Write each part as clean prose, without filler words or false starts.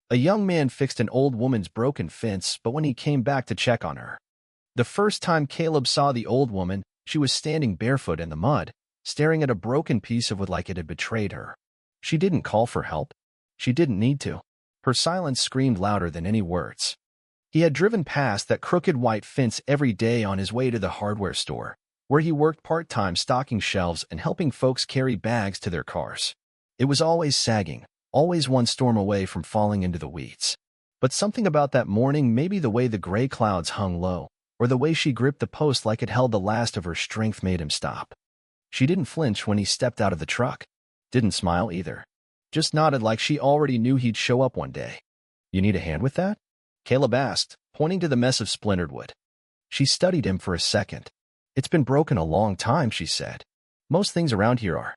A young man fixed an old woman's broken fence, but when he came back to check on her, the first time Caleb saw the old woman, she was standing barefoot in the mud, staring at a broken piece of wood like it had betrayed her. She didn't call for help. She didn't need to. Her silence screamed louder than any words. He had driven past that crooked white fence every day on his way to the hardware store, where he worked part-time stocking shelves and helping folks carry bags to their cars. It was always sagging, always one storm away from falling into the weeds. But something about that morning, maybe the way the gray clouds hung low, or the way she gripped the post like it held the last of her strength, made him stop. She didn't flinch when he stepped out of the truck. Didn't smile either. Just nodded like she already knew he'd show up one day. "You need a hand with that?" Caleb asked, pointing to the mess of splintered wood. She studied him for a second. "It's been broken a long time," she said. "Most things around here are."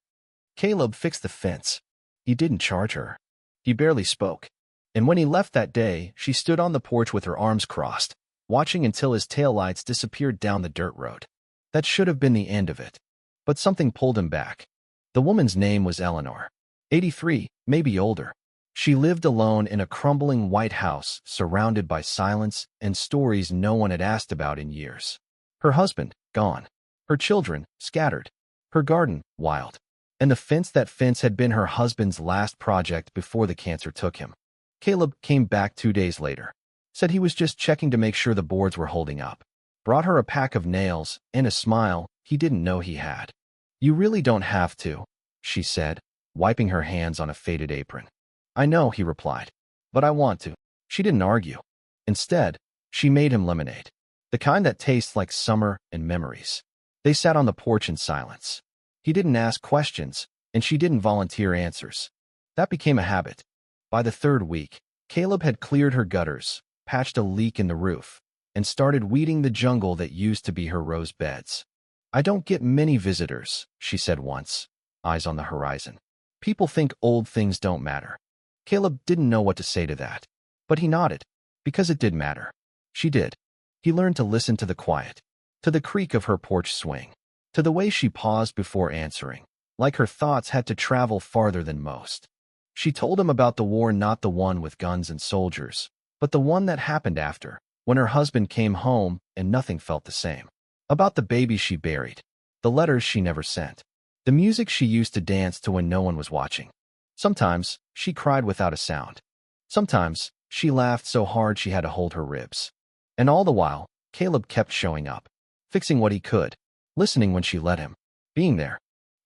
Caleb fixed the fence. He didn't charge her. He barely spoke. And when he left that day, she stood on the porch with her arms crossed, watching until his taillights disappeared down the dirt road. That should have been the end of it. But something pulled him back. The woman's name was Eleanor. 83, maybe older. She lived alone in a crumbling white house, surrounded by silence and stories no one had asked about in years. Her husband, gone. Her children, scattered. Her garden, wild. And the fence had been her husband's last project before the cancer took him. Caleb came back 2 days later. Said he was just checking to make sure the boards were holding up. Brought her a pack of nails and a smile he didn't know he had. "You really don't have to," she said, wiping her hands on a faded apron. "I know," he replied, "but I want to." She didn't argue. Instead, she made him lemonade, the kind that tastes like summer and memories. They sat on the porch in silence. He didn't ask questions, and she didn't volunteer answers. That became a habit. By the third week, Caleb had cleared her gutters, patched a leak in the roof, and started weeding the jungle that used to be her rose beds. "I don't get many visitors," she said once, eyes on the horizon. "People think old things don't matter." Caleb didn't know what to say to that, but he nodded, because it did matter. She did. He learned to listen to the quiet, to the creak of her porch swing, to the way she paused before answering, like her thoughts had to travel farther than most. She told him about the war, not the one with guns and soldiers, but the one that happened after, when her husband came home and nothing felt the same. About the baby she buried, the letters she never sent, the music she used to dance to when no one was watching. Sometimes she cried without a sound. Sometimes she laughed so hard she had to hold her ribs. And all the while, Caleb kept showing up, fixing what he could, listening when she let him, being there.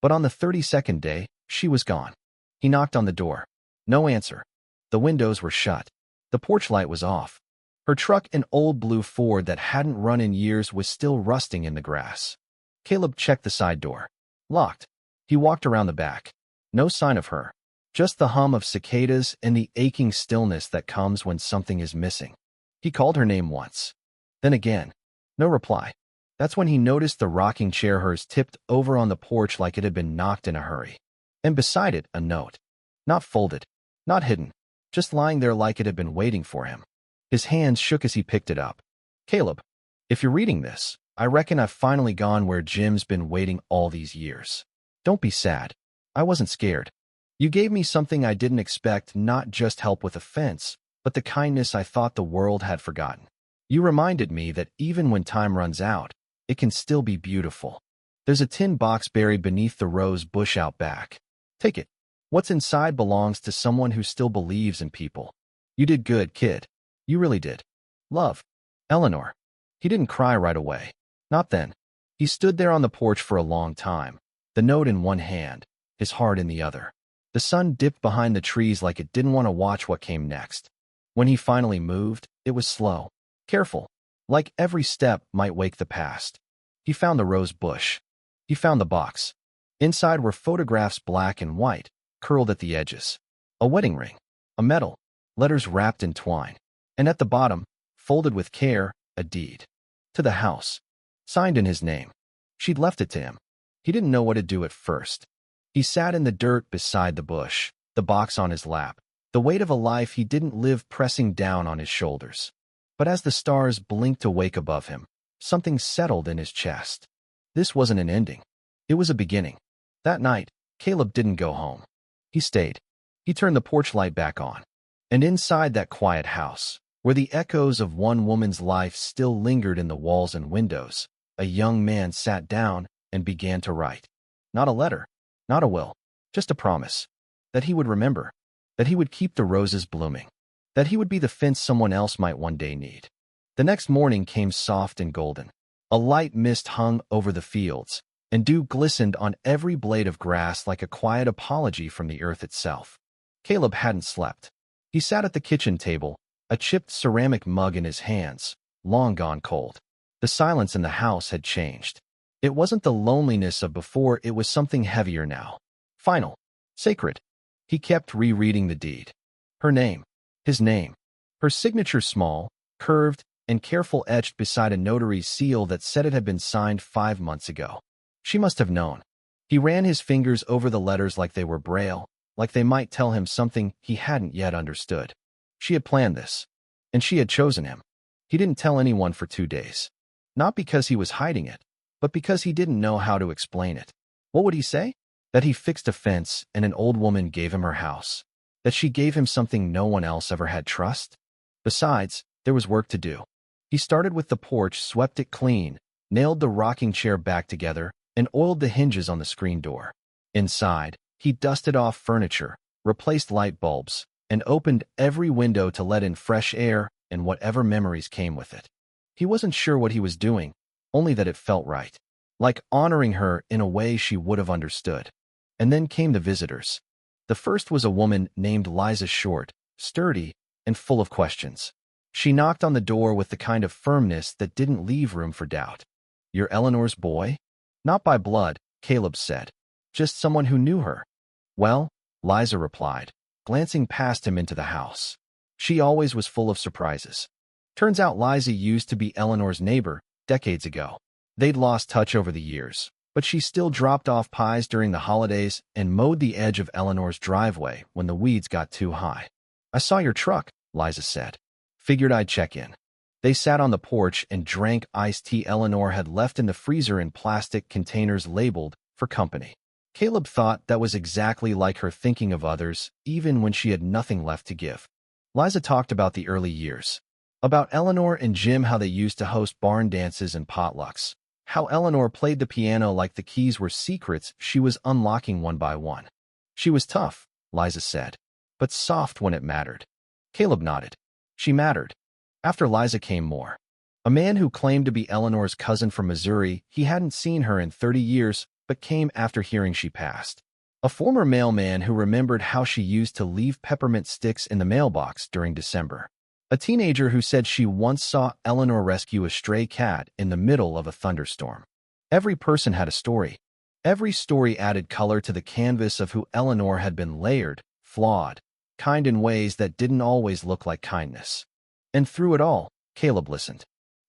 But on the 32nd day, she was gone. He knocked on the door. No answer. The windows were shut. The porch light was off. Her truck, an old blue Ford that hadn't run in years, was still rusting in the grass. Caleb checked the side door. Locked. He walked around the back. No sign of her. Just the hum of cicadas and the aching stillness that comes when something is missing. He called her name once. Then again. No reply. That's when he noticed the rocking chair, hers, tipped over on the porch like it had been knocked in a hurry. And beside it, a note. Not folded. Not hidden. Just lying there like it had been waiting for him. His hands shook as he picked it up. "Caleb, if you're reading this, I reckon I've finally gone where Jim's been waiting all these years. Don't be sad. I wasn't scared. You gave me something I didn't expect, not just help with a fence, but the kindness I thought the world had forgotten. You reminded me that even when time runs out, it can still be beautiful. There's a tin box buried beneath the rose bush out back. Take it. What's inside belongs to someone who still believes in people. You did good, kid. You really did. Love. Eleanor." He didn't cry right away. Not then. He stood there on the porch for a long time, the note in one hand, his heart in the other. The sun dipped behind the trees like it didn't want to watch what came next. When he finally moved, it was slow, careful, like every step might wake the past. He found the rose bush. He found the box. Inside were photographs, black and white, curled at the edges. A wedding ring. A medal. Letters wrapped in twine. And at the bottom, folded with care, a deed. To the house. Signed in his name. She'd left it to him. He didn't know what to do at first. He sat in the dirt beside the bush, the box on his lap, the weight of a life he didn't live pressing down on his shoulders. But as the stars blinked awake above him, something settled in his chest. This wasn't an ending. It was a beginning. That night, Caleb didn't go home. He stayed. He turned the porch light back on. And inside that quiet house, where the echoes of one woman's life still lingered in the walls and windows, a young man sat down and began to write. Not a letter, not a will, just a promise. That he would remember, that he would keep the roses blooming, that he would be the fence someone else might one day need. The next morning came soft and golden. A light mist hung over the fields, and dew glistened on every blade of grass like a quiet apology from the earth itself. Caleb hadn't slept. He sat at the kitchen table, a chipped ceramic mug in his hands, long gone cold. The silence in the house had changed. It wasn't the loneliness of before, it was something heavier now. Final. Sacred. He kept rereading the deed. Her name. His name. Her signature small, curved, and careful, etched beside a notary's seal that said it had been signed 5 months ago. She must have known. He ran his fingers over the letters like they were braille, like they might tell him something he hadn't yet understood. She had planned this, and she had chosen him. He didn't tell anyone for 2 days. Not because he was hiding it, but because he didn't know how to explain it. What would he say? That he fixed a fence and an old woman gave him her house. That she gave him something no one else ever had: trust? Besides, there was work to do. He started with the porch, swept it clean, nailed the rocking chair back together, and oiled the hinges on the screen door. Inside, he dusted off furniture, replaced light bulbs, and opened every window to let in fresh air and whatever memories came with it. He wasn't sure what he was doing, only that it felt right, like honoring her in a way she would have understood. And then came the visitors. The first was a woman named Liza, short, sturdy, and full of questions. She knocked on the door with the kind of firmness that didn't leave room for doubt. "You're Eleanor's boy?" "Not by blood," Caleb said. "Just someone who knew her." "Well," Liza replied, glancing past him into the house. She always was full of surprises. Turns out Liza used to be Eleanor's neighbor decades ago. They'd lost touch over the years, but she still dropped off pies during the holidays and mowed the edge of Eleanor's driveway when the weeds got too high. "I saw your truck," Liza said. "Figured I'd check in." They sat on the porch and drank iced tea Eleanor had left in the freezer in plastic containers labeled for company. Caleb thought that was exactly like her, thinking of others, even when she had nothing left to give. Liza talked about the early years. About Eleanor and Jim, how they used to host barn dances and potlucks. How Eleanor played the piano like the keys were secrets she was unlocking one by one. She was tough, Liza said, but soft when it mattered. Caleb nodded. She mattered. After Liza came more. A man who claimed to be Eleanor's cousin from Missouri. He hadn't seen her in 30 years, but came after hearing she passed. A former mailman who remembered how she used to leave peppermint sticks in the mailbox during December. A teenager who said she once saw Eleanor rescue a stray cat in the middle of a thunderstorm. Every person had a story. Every story added color to the canvas of who Eleanor had been: layered, flawed, kind in ways that didn't always look like kindness. And through it all, Caleb listened.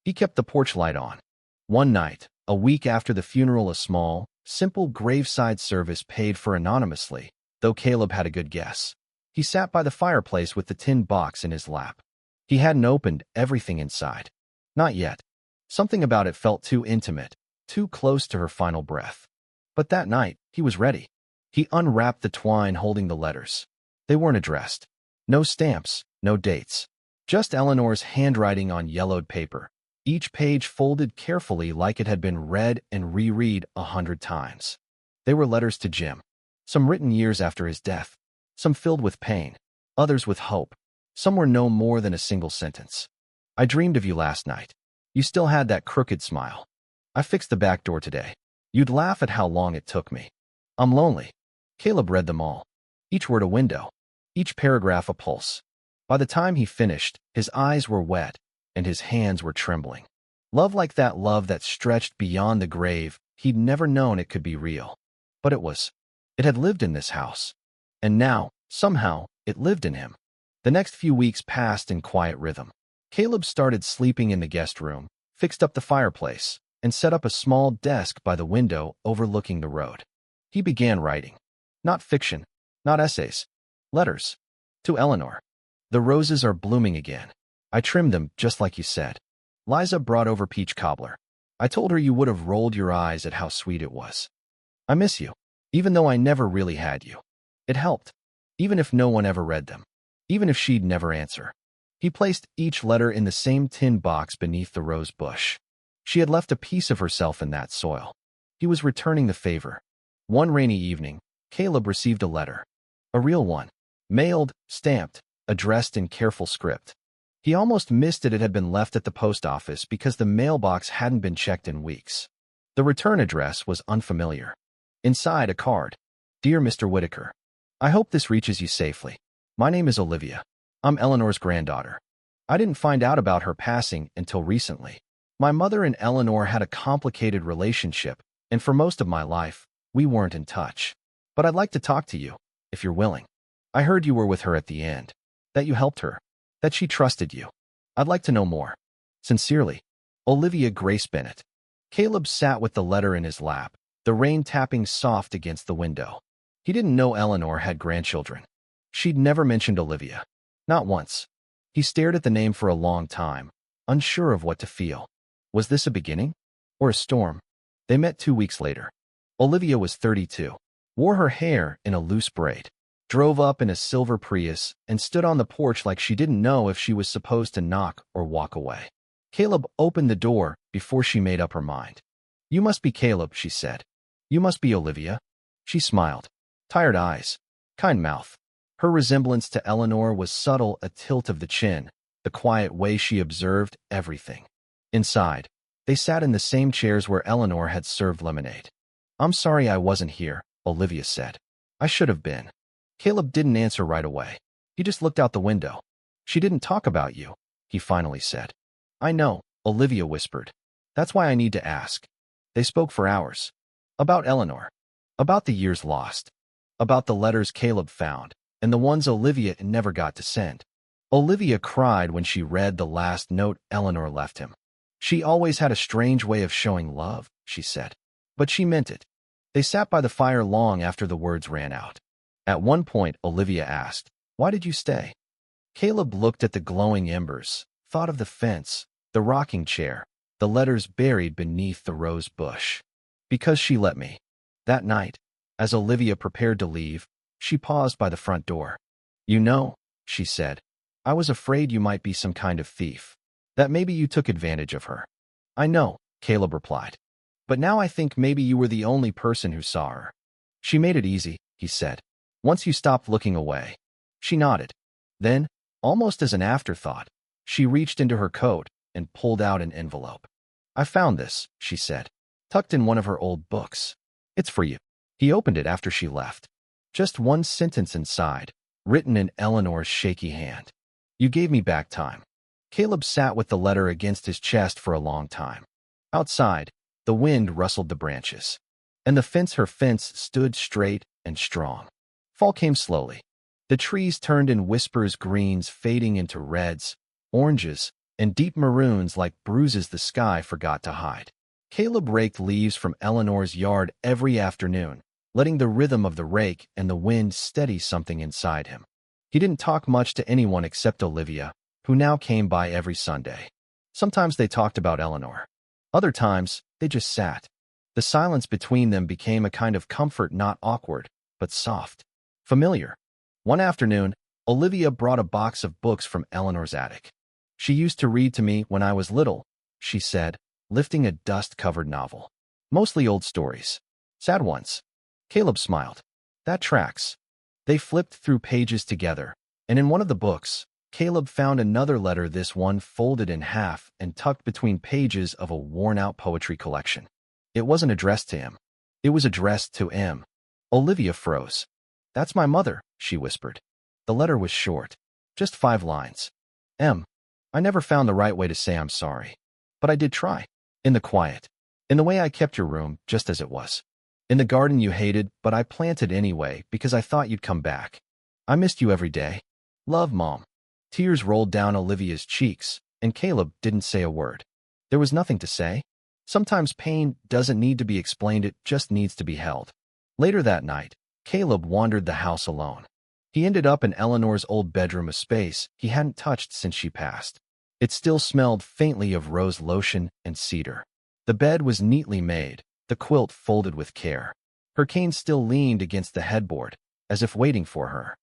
He kept the porch light on. One night, a week after the funeral, a small, simple graveside service paid for anonymously, though Caleb had a good guess. He sat by the fireplace with the tin box in his lap. He hadn't opened everything inside. Not yet. Something about it felt too intimate, too close to her final breath. But that night, he was ready. He unwrapped the twine holding the letters. They weren't addressed. No stamps, no dates. Just Eleanor's handwriting on yellowed paper, each page folded carefully like it had been read and reread 100 times. They were letters to Jim. Some written years after his death. Some filled with pain. Others with hope. Some were no more than a single sentence. "I dreamed of you last night. You still had that crooked smile. I fixed the back door today. You'd laugh at how long it took me. I'm lonely." Caleb read them all. Each word a window. Each paragraph a pulse. By the time he finished, his eyes were wet and his hands were trembling. Love like that, love that stretched beyond the grave, he'd never known it could be real. But it was. It had lived in this house. And now, somehow, it lived in him. The next few weeks passed in quiet rhythm. Caleb started sleeping in the guest room, fixed up the fireplace, and set up a small desk by the window overlooking the road. He began writing. Not fiction, not essays. Letters. To Eleanor. "The roses are blooming again. I trimmed them just like you said. Liza brought over peach cobbler. I told her you would have rolled your eyes at how sweet it was. I miss you, even though I never really had you. It helped, even if no one ever read them. even if she'd never answer. He placed each letter in the same tin box beneath the rose bush. She had left a piece of herself in that soil. He was returning the favor. One rainy evening, Caleb received a letter. A real one. Mailed, stamped, addressed in careful script. He almost missed it had been left at the post office because the mailbox hadn't been checked in weeks. The return address was unfamiliar. Inside, a card. Dear Mr. Whitaker, I hope this reaches you safely. My name is Olivia. I'm Eleanor's granddaughter. I didn't find out about her passing until recently. My mother and Eleanor had a complicated relationship, and for most of my life, we weren't in touch. But I'd like to talk to you, if you're willing. I heard you were with her at the end, that you helped her, that she trusted you. I'd like to know more. Sincerely, Olivia Grace Bennett. Caleb sat with the letter in his lap, the rain tapping soft against the window. He didn't know Eleanor had grandchildren. She'd never mentioned Olivia. Not once. He stared at the name for a long time, unsure of what to feel. Was this a beginning? Or a storm? They met 2 weeks later. Olivia was 32, wore her hair in a loose braid, drove up in a silver Prius, and stood on the porch like she didn't know if she was supposed to knock or walk away. Caleb opened the door before she made up her mind. You must be Caleb, she said. You must be Olivia. She smiled. Tired eyes. Kind mouth. Her resemblance to Eleanor was subtle, a tilt of the chin, the quiet way she observed everything. Inside, they sat in the same chairs where Eleanor had served lemonade. I'm sorry I wasn't here, Olivia said. I should have been. Caleb didn't answer right away. He just looked out the window. She didn't talk about you, he finally said. I know, Olivia whispered. That's why I need to ask. They spoke for hours. About Eleanor. About the years lost. About the letters Caleb found, and the ones Olivia never got to send. Olivia cried when she read the last note Eleanor left him. She always had a strange way of showing love, she said. But she meant it. They sat by the fire long after the words ran out. At one point, Olivia asked, Why did you stay? Caleb looked at the glowing embers, thought of the fence, the rocking chair, the letters buried beneath the rose bush. Because she let me. That night, as Olivia prepared to leave, she paused by the front door. You know, she said, I was afraid you might be some kind of thief, that maybe you took advantage of her. I know, Caleb replied. But now I think maybe you were the only person who saw her. She made it easy, he said. Once you stopped looking away. She nodded. Then, almost as an afterthought, she reached into her coat and pulled out an envelope. I found this, she said, tucked in one of her old books. It's for you. He opened it after she left. Just one sentence inside, written in Eleanor's shaky hand. You gave me back time. Caleb sat with the letter against his chest for a long time. Outside, the wind rustled the branches, and her fence stood straight and strong. Fall came slowly. The trees turned in whispers, greens fading into reds, oranges, and deep maroons like bruises the sky forgot to hide. Caleb raked leaves from Eleanor's yard every afternoon, letting the rhythm of the rake and the wind steady something inside him. He didn't talk much to anyone except Olivia, who now came by every Sunday. Sometimes they talked about Eleanor. Other times, they just sat. The silence between them became a kind of comfort, not awkward, but soft, familiar. One afternoon, Olivia brought a box of books from Eleanor's attic. She used to read to me when I was little, she said, lifting a dust-covered novel. Mostly old stories. Sad ones. Caleb smiled. That tracks. They flipped through pages together, and in one of the books, Caleb found another letter, this one folded in half and tucked between pages of a worn-out poetry collection. It wasn't addressed to him. It was addressed to M. Olivia froze. That's my mother, she whispered. The letter was short. Just 5 lines. M. I never found the right way to say I'm sorry. But I did try. In the quiet. In the way I kept your room just as it was. In the garden you hated, but I planted anyway because I thought you'd come back. I missed you every day. Love, Mom. Tears rolled down Olivia's cheeks, and Caleb didn't say a word. There was nothing to say. Sometimes pain doesn't need to be explained, it just needs to be held. Later that night, Caleb wandered the house alone. He ended up in Eleanor's old bedroom, a space he hadn't touched since she passed. It still smelled faintly of rose lotion and cedar. The bed was neatly made, the quilt folded with care. Her cane still leaned against the headboard, as if waiting for her.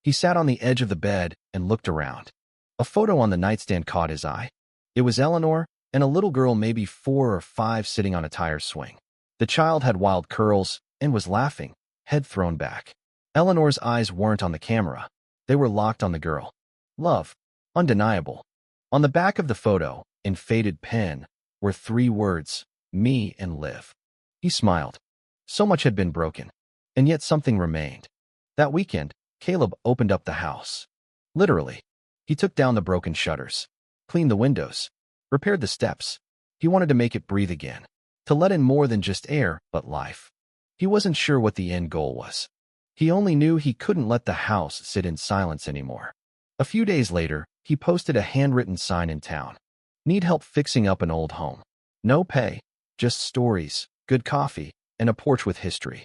He sat on the edge of the bed and looked around. A photo on the nightstand caught his eye. It was Eleanor and a little girl maybe 4 or 5 sitting on a tire swing. The child had wild curls and was laughing, head thrown back. Eleanor's eyes weren't on the camera. They were locked on the girl. Love. Undeniable. On the back of the photo, in faded pen, were 3 words, me and Liv. He smiled. So much had been broken, and yet something remained. That weekend, Caleb opened up the house. Literally. He took down the broken shutters, cleaned the windows, repaired the steps. He wanted to make it breathe again, to let in more than just air, but life. He wasn't sure what the end goal was. He only knew he couldn't let the house sit in silence anymore. A few days later, he posted a handwritten sign in town. Need help fixing up an old home. No pay, just stories, good coffee, and a porch with history.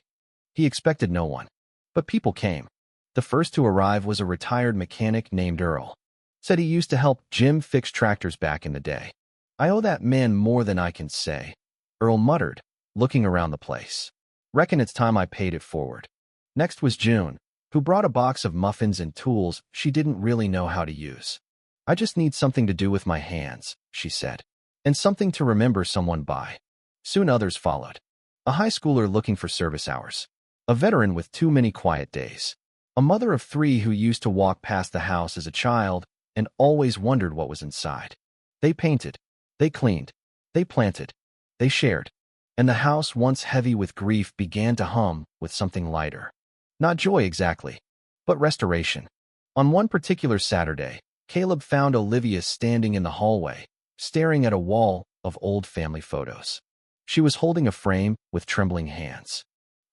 He expected no one. But people came. The first to arrive was a retired mechanic named Earl. Said he used to help Jim fix tractors back in the day. I owe that man more than I can say, Earl muttered, looking around the place. Reckon it's time I paid it forward. Next was June, who brought a box of muffins and tools she didn't really know how to use. I just need something to do with my hands, she said, and something to remember someone by. Soon others followed. A high schooler looking for service hours. A veteran with too many quiet days. A mother of 3 who used to walk past the house as a child and always wondered what was inside. They painted. They cleaned. They planted. They shared. And the house, once heavy with grief, began to hum with something lighter. Not joy exactly, but restoration. On one particular Saturday, Caleb found Olivia standing in the hallway, staring at a wall of old family photos. She was holding a frame with trembling hands.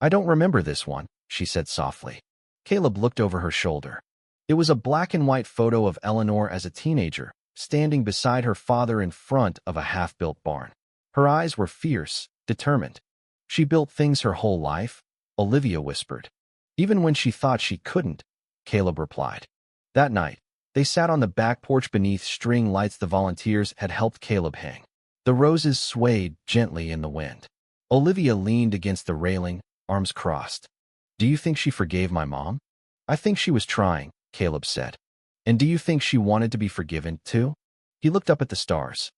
I don't remember this one, she said softly. Caleb looked over her shoulder. It was a black and white photo of Eleanor as a teenager, standing beside her father in front of a half-built barn. Her eyes were fierce, determined. She built things her whole life, Olivia whispered. Even when she thought she couldn't, Caleb replied. That night, they sat on the back porch beneath string lights the volunteers had helped Caleb hang. The roses swayed gently in the wind. Olivia leaned against the railing, arms crossed. Do you think she forgave my mom? I think she was trying, Caleb said. And do you think she wanted to be forgiven, too? He looked up at the stars.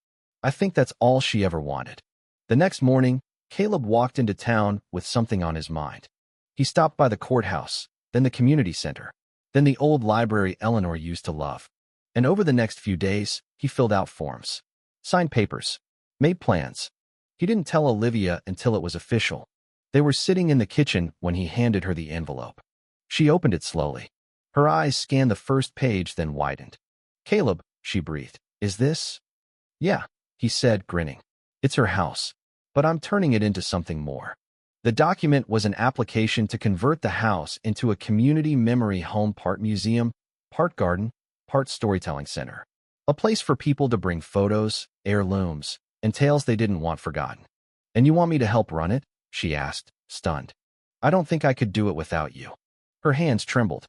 I think that's all she ever wanted. The next morning, Caleb walked into town with something on his mind. He stopped by the courthouse, then the community center, then the old library Eleanor used to love. And over the next few days, he filled out forms, signed papers, made plans. He didn't tell Olivia until it was official. They were sitting in the kitchen when he handed her the envelope. She opened it slowly. Her eyes scanned the first page, then widened. Caleb, she breathed. Is this? Yeah, he said, grinning. It's her house, but I'm turning it into something more. The document was an application to convert the house into a community memory home, part museum, part garden, part storytelling center. A place for people to bring photos, heirlooms, and tales they didn't want forgotten. And you want me to help run it? She asked, stunned. I don't think I could do it without you. Her hands trembled.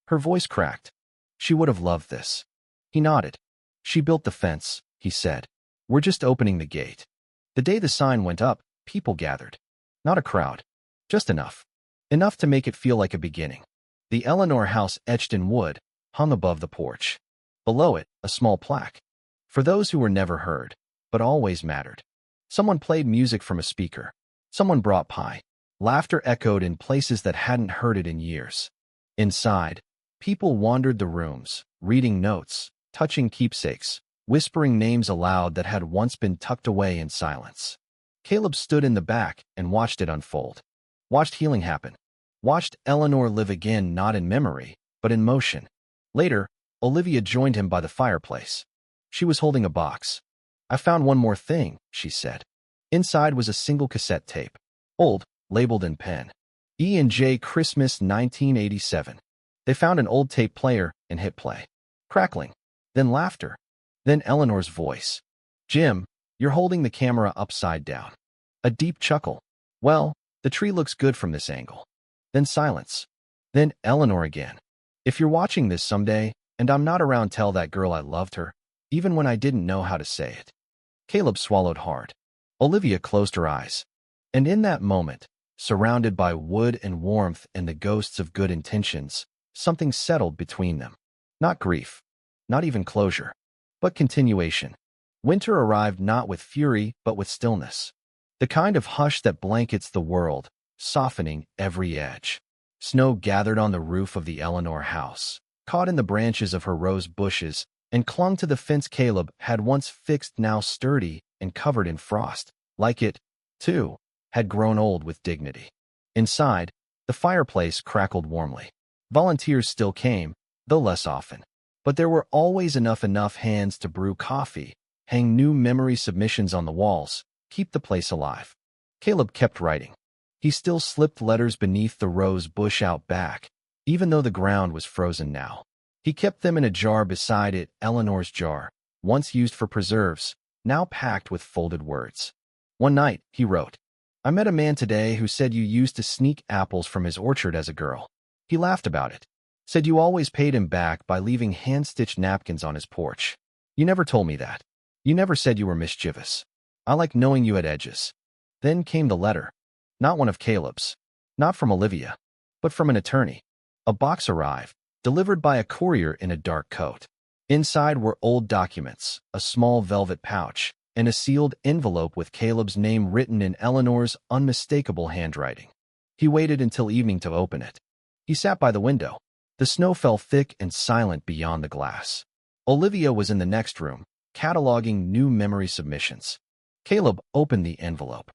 Her voice cracked. She would have loved this. He nodded. She built the fence, he said. We're just opening the gate. The day the sign went up, people gathered. Not a crowd. Just enough. Enough to make it feel like a beginning. The Eleanor house, etched in wood, hung above the porch. Below it, a small plaque. For those who were never heard, but always mattered. Someone played music from a speaker. Someone brought pie. Laughter echoed in places that hadn't heard it in years. Inside, people wandered the rooms, reading notes, touching keepsakes, whispering names aloud that had once been tucked away in silence. Caleb stood in the back and watched it unfold. Watched healing happen. Watched Eleanor live again, not in memory, but in motion. Later, Olivia joined him by the fireplace. She was holding a box. I found one more thing, she said. Inside was a single cassette tape. Old, labeled in pen. E&J Christmas 1987. They found an old tape player and hit play. Crackling. Then laughter. Then Eleanor's voice. Jim, you're holding the camera upside down. A deep chuckle. Well, the tree looks good from this angle. Then silence. Then Eleanor again. If you're watching this someday, and I'm not around, tell that girl I loved her, even when I didn't know how to say it. Caleb swallowed hard. Olivia closed her eyes. And in that moment, surrounded by wood and warmth and the ghosts of good intentions, Something settled between them. Not grief, not even closure, but continuation. Winter arrived not with fury, but with stillness. The kind of hush that blankets the world, softening every edge. Snow gathered on the roof of the Eleanor house, caught in the branches of her rose bushes, and clung to the fence Caleb had once fixed, now sturdy and covered in frost. Like it, too, had grown old with dignity. Inside, the fireplace crackled warmly. Volunteers still came, though less often. But there were always enough hands to brew coffee, hang new memory submissions on the walls, keep the place alive. Caleb kept writing. He still slipped letters beneath the rose bush out back, even though the ground was frozen now. He kept them in a jar beside it, Eleanor's jar, once used for preserves, now packed with folded words. One night, he wrote, "I met a man today who said you used to sneak apples from his orchard as a girl. He laughed about it. Said you always paid him back by leaving hand-stitched napkins on his porch. You never told me that. You never said you were mischievous. I like knowing you had edges." Then came the letter. Not one of Caleb's. Not from Olivia. But from an attorney. A box arrived, delivered by a courier in a dark coat. Inside were old documents, a small velvet pouch, and a sealed envelope with Caleb's name written in Eleanor's unmistakable handwriting. He waited until evening to open it. He sat by the window. The snow fell thick and silent beyond the glass. Olivia was in the next room, cataloging new memory submissions. Caleb opened the envelope.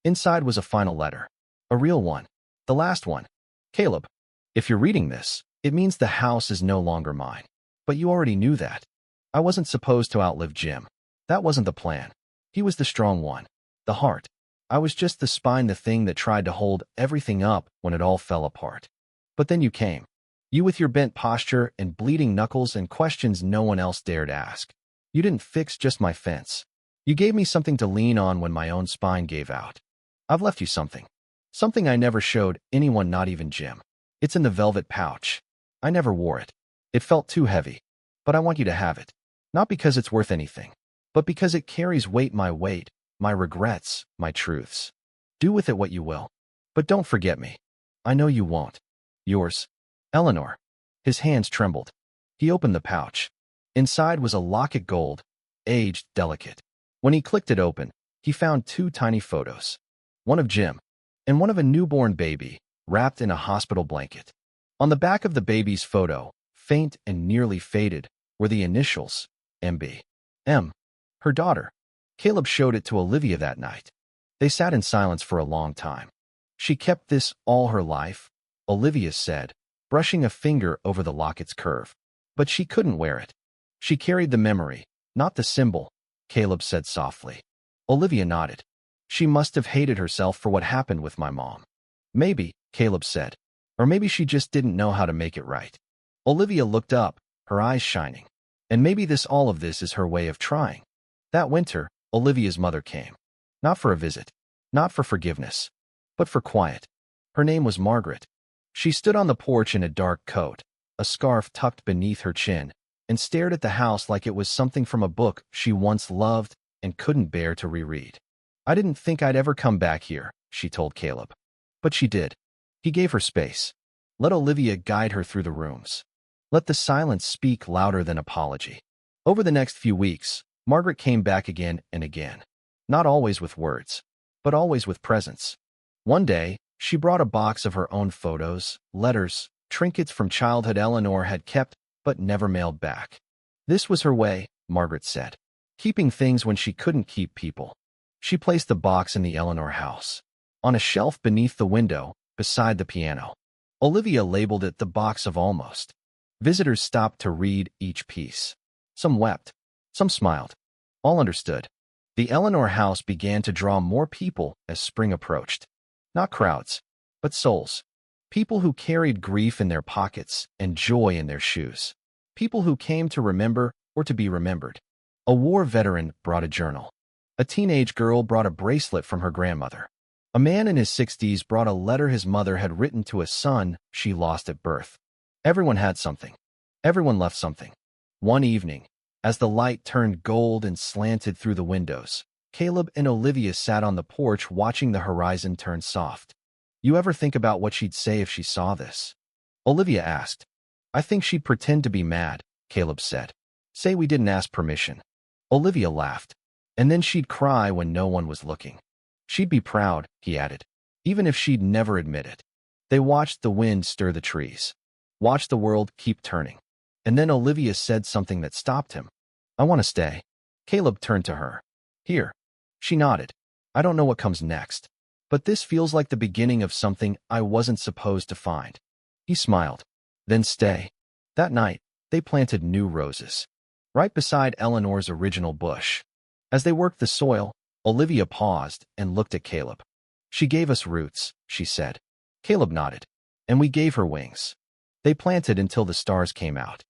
Inside was a final letter. A real one. The last one. "Caleb, if you're reading this, it means the house is no longer mine. But you already knew that. I wasn't supposed to outlive Jim. That wasn't the plan. He was the strong one. The heart. I was just the spine, the thing that tried to hold everything up when it all fell apart. But then you came. You with your bent posture and bleeding knuckles and questions no one else dared ask. You didn't fix just my fence. You gave me something to lean on when my own spine gave out. I've left you something. Something I never showed anyone, not even Jim. It's in the velvet pouch. I never wore it. It felt too heavy. But I want you to have it. Not because it's worth anything, but because it carries weight, my regrets, my truths. Do with it what you will. But don't forget me. I know you won't. Yours, Eleanor." His hands trembled. He opened the pouch. Inside was a locket, gold, aged, delicate. When he clicked it open, he found two tiny photos. One of Jim, and one of a newborn baby, wrapped in a hospital blanket. On the back of the baby's photo, faint and nearly faded, were the initials, MB. M. Her daughter. Caleb showed it to Olivia that night. They sat in silence for a long time. "She kept this all her life," Olivia said, brushing a finger over the locket's curve. "But she couldn't wear it. She carried the memory, not the symbol," Caleb said softly. Olivia nodded. "She must have hated herself for what happened with my mom." "Maybe," Caleb said. "Or maybe she just didn't know how to make it right." Olivia looked up, her eyes shining. "And maybe all of this is her way of trying." That winter, Olivia's mother came. Not for a visit, not for forgiveness, but for quiet. Her name was Margaret. She stood on the porch in a dark coat, a scarf tucked beneath her chin, and stared at the house like it was something from a book she once loved and couldn't bear to reread. "I didn't think I'd ever come back here," she told Caleb. But she did. He gave her space. Let Olivia guide her through the rooms. Let the silence speak louder than apology. Over the next few weeks, Margaret came back again and again. Not always with words, but always with presence. One day, she brought a box of her own photos, letters, trinkets from childhood Eleanor had kept but never mailed back. This was her way, Margaret said. Keeping things when she couldn't keep people. She placed the box in the Eleanor house, on a shelf beneath the window, beside the piano. Olivia labeled it the box of almost. Visitors stopped to read each piece. Some wept. Some smiled. All understood. The Eleanor house began to draw more people as spring approached. Not crowds, but souls. People who carried grief in their pockets and joy in their shoes. People who came to remember or to be remembered. A war veteran brought a journal. A teenage girl brought a bracelet from her grandmother. A man in his 60s brought a letter his mother had written to a son she lost at birth. Everyone had something. Everyone left something. One evening, as the light turned gold and slanted through the windows, Caleb and Olivia sat on the porch watching the horizon turn soft. "You ever think about what she'd say if she saw this?" Olivia asked. I think she'd pretend to be mad, Caleb said. Say we didn't ask permission. Olivia laughed. And then she'd cry when no one was looking. She'd be proud, he added, even if she'd never admit it. They watched the wind stir the trees, watched the world keep turning. And then Olivia said something that stopped him. I want to stay. Caleb turned to her. Here. She nodded. I don't know what comes next, but this feels like the beginning of something I wasn't supposed to find. He smiled. Then stay. That night, they planted new roses, right beside Eleanor's original bush. As they worked the soil, Olivia paused and looked at Caleb. She gave us roots, she said. Caleb nodded. And we gave her wings. They planted until the stars came out,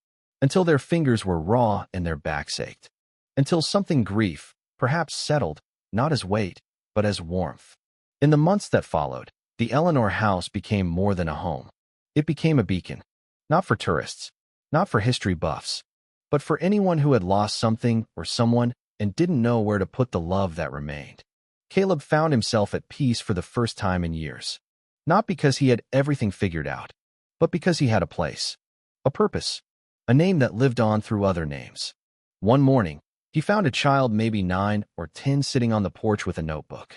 until their fingers were raw and their backs ached, until something grief, perhaps settled, not as weight, but as warmth. In the months that followed, the Eleanor house became more than a home. It became a beacon, not for tourists, not for history buffs, but for anyone who had lost something or someone and didn't know where to put the love that remained. Caleb found himself at peace for the first time in years, not because he had everything figured out, but because he had a place, a purpose, a name that lived on through other names. One morning, he found a child maybe 9 or 10 sitting on the porch with a notebook.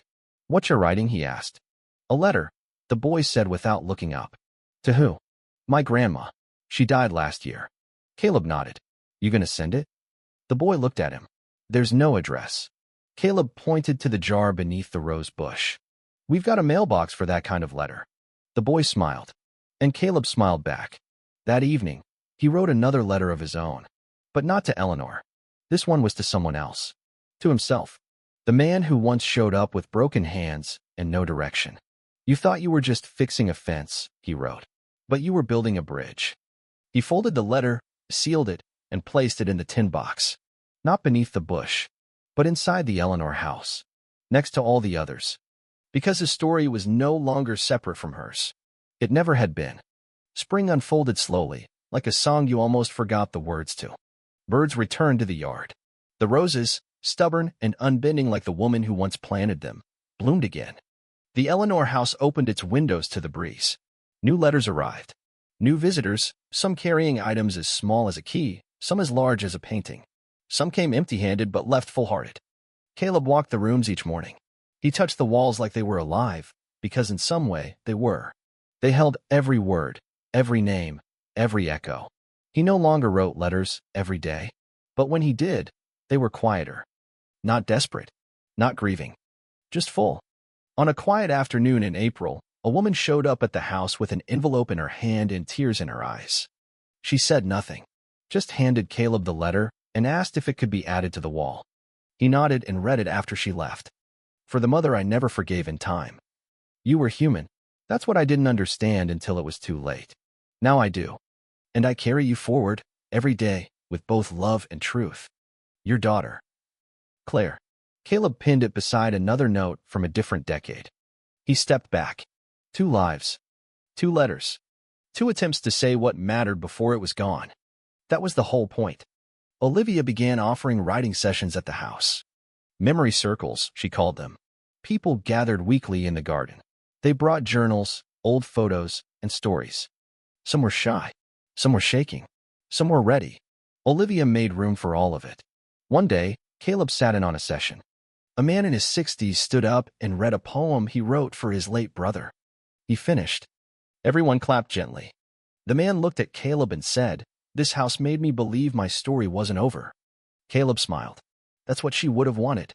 What you writing? He asked. A letter, the boy said without looking up. To who? My grandma. She died last year. Caleb nodded. You gonna send it? The boy looked at him. There's no address. Caleb pointed to the jar beneath the rose bush. We've got a mailbox for that kind of letter. The boy smiled. And Caleb smiled back. That evening, he wrote another letter of his own, but not to Eleanor. This one was to someone else. To himself. The man who once showed up with broken hands and no direction. You thought you were just fixing a fence, he wrote, but you were building a bridge. He folded the letter, sealed it, and placed it in the tin box. Not beneath the bush, but inside the Eleanor house, next to all the others. Because his story was no longer separate from hers. It never had been. Spring unfolded slowly, like a song you almost forgot the words to. Birds returned to the yard. The roses, stubborn and unbending like the woman who once planted them, bloomed again. The Eleanor house opened its windows to the breeze. New letters arrived. New visitors, some carrying items as small as a key, some as large as a painting. Some came empty-handed but left full-hearted. Caleb walked the rooms each morning. He touched the walls like they were alive, because in some way they were. They held every word, every name, every echo. He no longer wrote letters every day, but when he did, they were quieter. Not desperate, not grieving, just full. On a quiet afternoon in April, a woman showed up at the house with an envelope in her hand and tears in her eyes. She said nothing, just handed Caleb the letter and asked if it could be added to the wall. He nodded and read it after she left. For the mother I never forgave in time. You were human. That's what I didn't understand until it was too late. Now I do. And I carry you forward, every day, with both love and truth. Your daughter. Claire. Caleb pinned it beside another note from a different decade. He stepped back. 2 lives. 2 letters. 2 attempts to say what mattered before it was gone. That was the whole point. Olivia began offering writing sessions at the house. Memory circles, she called them. People gathered weekly in the garden. They brought journals, old photos, and stories. Some were shy. Some were shaking. Some were ready. Olivia made room for all of it. One day, Caleb sat in on a session. A man in his 60s stood up and read a poem he wrote for his late brother. He finished. Everyone clapped gently. The man looked at Caleb and said, "This house made me believe my story wasn't over." Caleb smiled. That's what she would have wanted.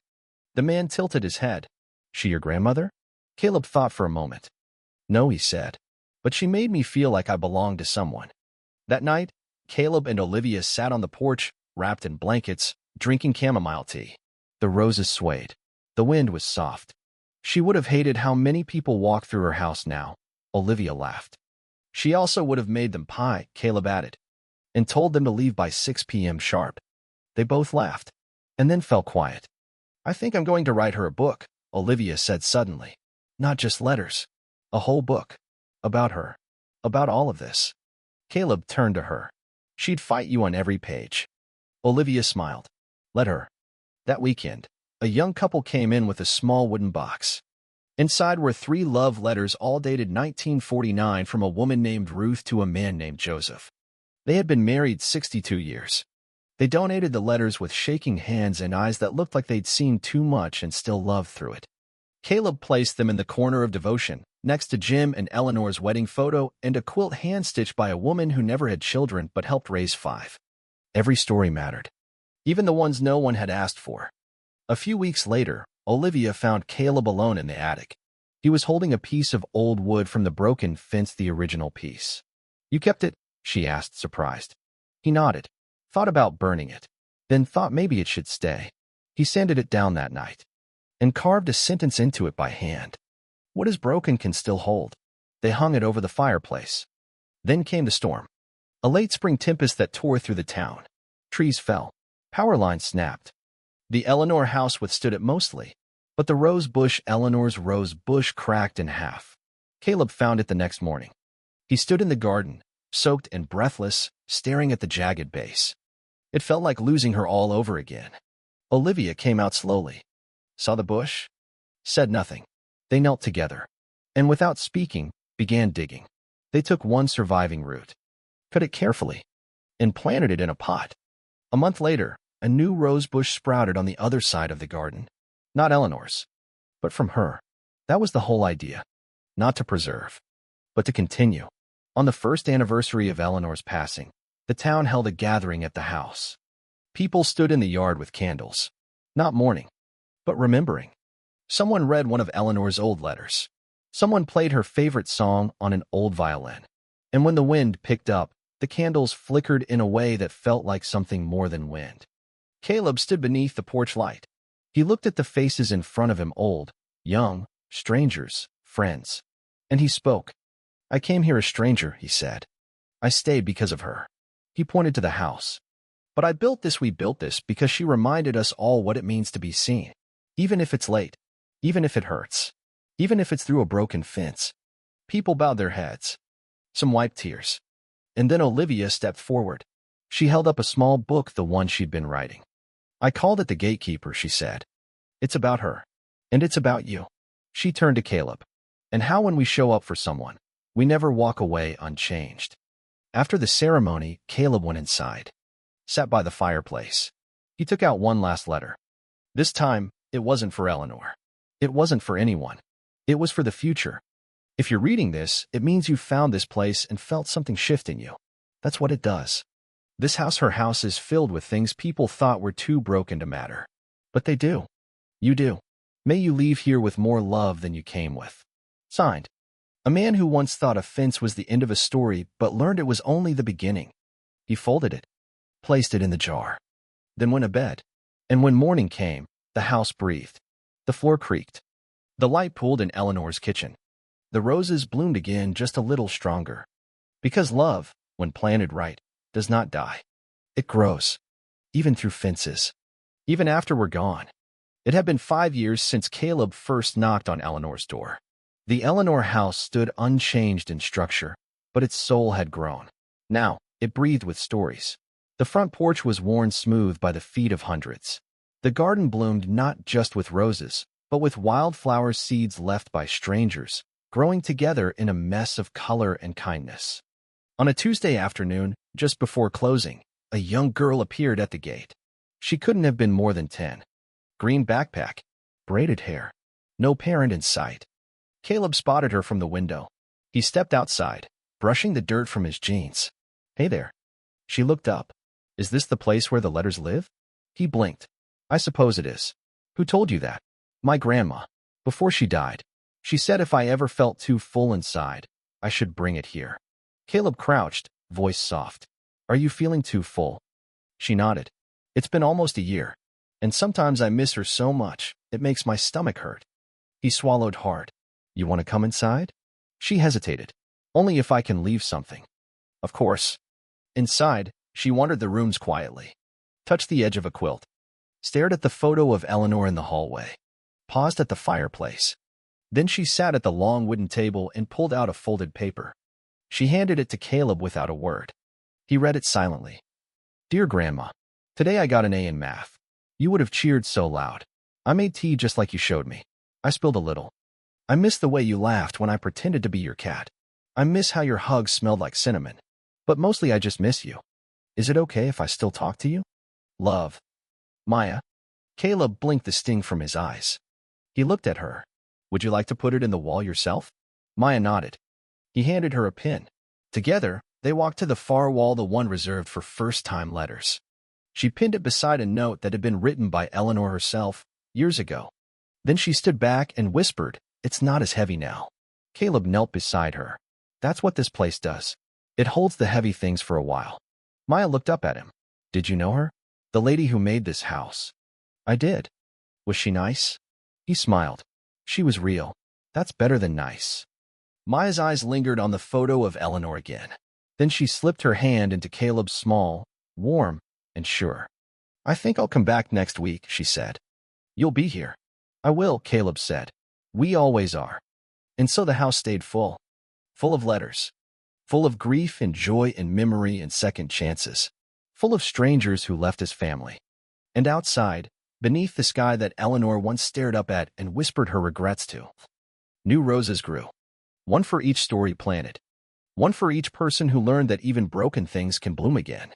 The man tilted his head. She your grandmother? Caleb thought for a moment. No, he said. But she made me feel like I belonged to someone. That night, Caleb and Olivia sat on the porch, wrapped in blankets, drinking chamomile tea. The roses swayed. The wind was soft. She would have hated how many people walked through her house now. Olivia laughed. She also would have made them pie, Caleb added, and told them to leave by 6 p.m. sharp. They both laughed, and then fell quiet. I think I'm going to write her a book, Olivia said suddenly. Not just letters. A whole book. About her. About all of this. Caleb turned to her. She'd fight you on every page. Olivia smiled. Let her. That weekend, a young couple came in with a small wooden box. Inside were 3 love letters all dated 1949 from a woman named Ruth to a man named Joseph. They had been married 62 years. They donated the letters with shaking hands and eyes that looked like they'd seen too much and still loved through it. Caleb placed them in the corner of devotion, next to Jim and Eleanor's wedding photo and a quilt hand-stitched by a woman who never had children but helped raise 5. Every story mattered, even the ones no one had asked for. A few weeks later, Olivia found Caleb alone in the attic. He was holding a piece of old wood from the broken fence, the original piece. "You kept it?" she asked, surprised. He nodded, thought about burning it, then thought maybe it should stay. He sanded it down that night and carved a sentence into it by hand. "What is broken can still hold." They hung it over the fireplace. Then came the storm. A late spring tempest that tore through the town. Trees fell. Power lines snapped. The Eleanor house withstood it mostly, but the Eleanor's rose bush cracked in half. Caleb found it the next morning. He stood in the garden, soaked and breathless, staring at the jagged base. It felt like losing her all over again. Olivia came out slowly. Saw the bush? Said nothing. They knelt together, and without speaking, began digging. They took one surviving root, cut it carefully, and planted it in a pot. A month later, a new rose bush sprouted on the other side of the garden. Not Eleanor's, but from her. That was the whole idea. Not to preserve, but to continue. On the first anniversary of Eleanor's passing, the town held a gathering at the house. People stood in the yard with candles, not mourning, but remembering. Someone read one of Eleanor's old letters. Someone played her favorite song on an old violin. And when the wind picked up, the candles flickered in a way that felt like something more than wind. Caleb stood beneath the porch light. He looked at the faces in front of him, old, young, strangers, friends. And he spoke. "I came here a stranger," he said. "I stayed because of her." He pointed to the house. "But we built this because she reminded us all what it means to be seen. Even if it's late. Even if it hurts. Even if it's through a broken fence." People bowed their heads. Some wiped tears. And then Olivia stepped forward. She held up a small book, the one she'd been writing. "I called it The Gatekeeper," she said. "It's about her. And it's about you." She turned to Caleb. "And how when we show up for someone, we never walk away unchanged." After the ceremony, Caleb went inside, sat by the fireplace. He took out one last letter. This time, it wasn't for Eleanor. It wasn't for anyone. It was for the future. If you're reading this, it means you found this place and felt something shift in you. That's what it does. This house, her house, is filled with things people thought were too broken to matter. But they do. You do. May you leave here with more love than you came with. Signed. A man who once thought a fence was the end of a story but learned it was only the beginning. He folded it, placed it in the jar, then went to bed. And when morning came, the house breathed. The floor creaked. The light pooled in Eleanor's kitchen. The roses bloomed again, just a little stronger. Because love, when planted right, does not die. It grows, even through fences, even after we're gone. It had been 5 years since Caleb first knocked on Eleanor's door. The Eleanor house stood unchanged in structure, but its soul had grown. Now, it breathed with stories. The front porch was worn smooth by the feet of hundreds. The garden bloomed not just with roses, but with wildflower seeds left by strangers, growing together in a mess of color and kindness. On a Tuesday afternoon, just before closing, a young girl appeared at the gate. She couldn't have been more than 10. Green backpack, braided hair, no parent in sight. Caleb spotted her from the window. He stepped outside, brushing the dirt from his jeans. "Hey there." She looked up. "Is this the place where the letters live?" He blinked. "I suppose it is." "Who told you that?" "My grandma. Before she died. She said if I ever felt too full inside, I should bring it here." Caleb crouched, voice soft. "Are you feeling too full?" She nodded. "It's been almost a year, and sometimes I miss her so much, it makes my stomach hurt." He swallowed hard. "You want to come inside?" She hesitated. "Only if I can leave something." "Of course." Inside, she wandered the rooms quietly, touched the edge of a quilt, stared at the photo of Eleanor in the hallway, paused at the fireplace. Then she sat at the long wooden table and pulled out a folded paper. She handed it to Caleb without a word. He read it silently. "Dear Grandma, today I got an A in math. You would have cheered so loud. I made tea just like you showed me. I spilled a little. I miss the way you laughed when I pretended to be your cat. I miss how your hugs smelled like cinnamon. But mostly I just miss you. Is it okay if I still talk to you? Love. Maya. Caleb blinked the sting from his eyes. He looked at her. Would you like to put it in the wall yourself? Maya nodded. He handed her a pin. Together, they walked to the far wall, the one reserved for first-time letters. She pinned it beside a note that had been written by Eleanor herself, years ago. Then she stood back and whispered, "It's not as heavy now." Caleb knelt beside her. That's what this place does. It holds the heavy things for a while. Maya looked up at him. Did you know her? The lady who made this house. I did. Was she nice? He smiled. She was real. That's better than nice. Maya's eyes lingered on the photo of Eleanor again. Then she slipped her hand into Caleb's, small, warm, and sure. I think I'll come back next week, she said. You'll be here. I will, Caleb said. We always are. And so the house stayed full. Full of letters. Full of grief and joy and memory and second chances. Full of strangers who left his family. And outside, beneath the sky that Eleanor once stared up at and whispered her regrets to, new roses grew. One for each story planted. One for each person who learned that even broken things can bloom again.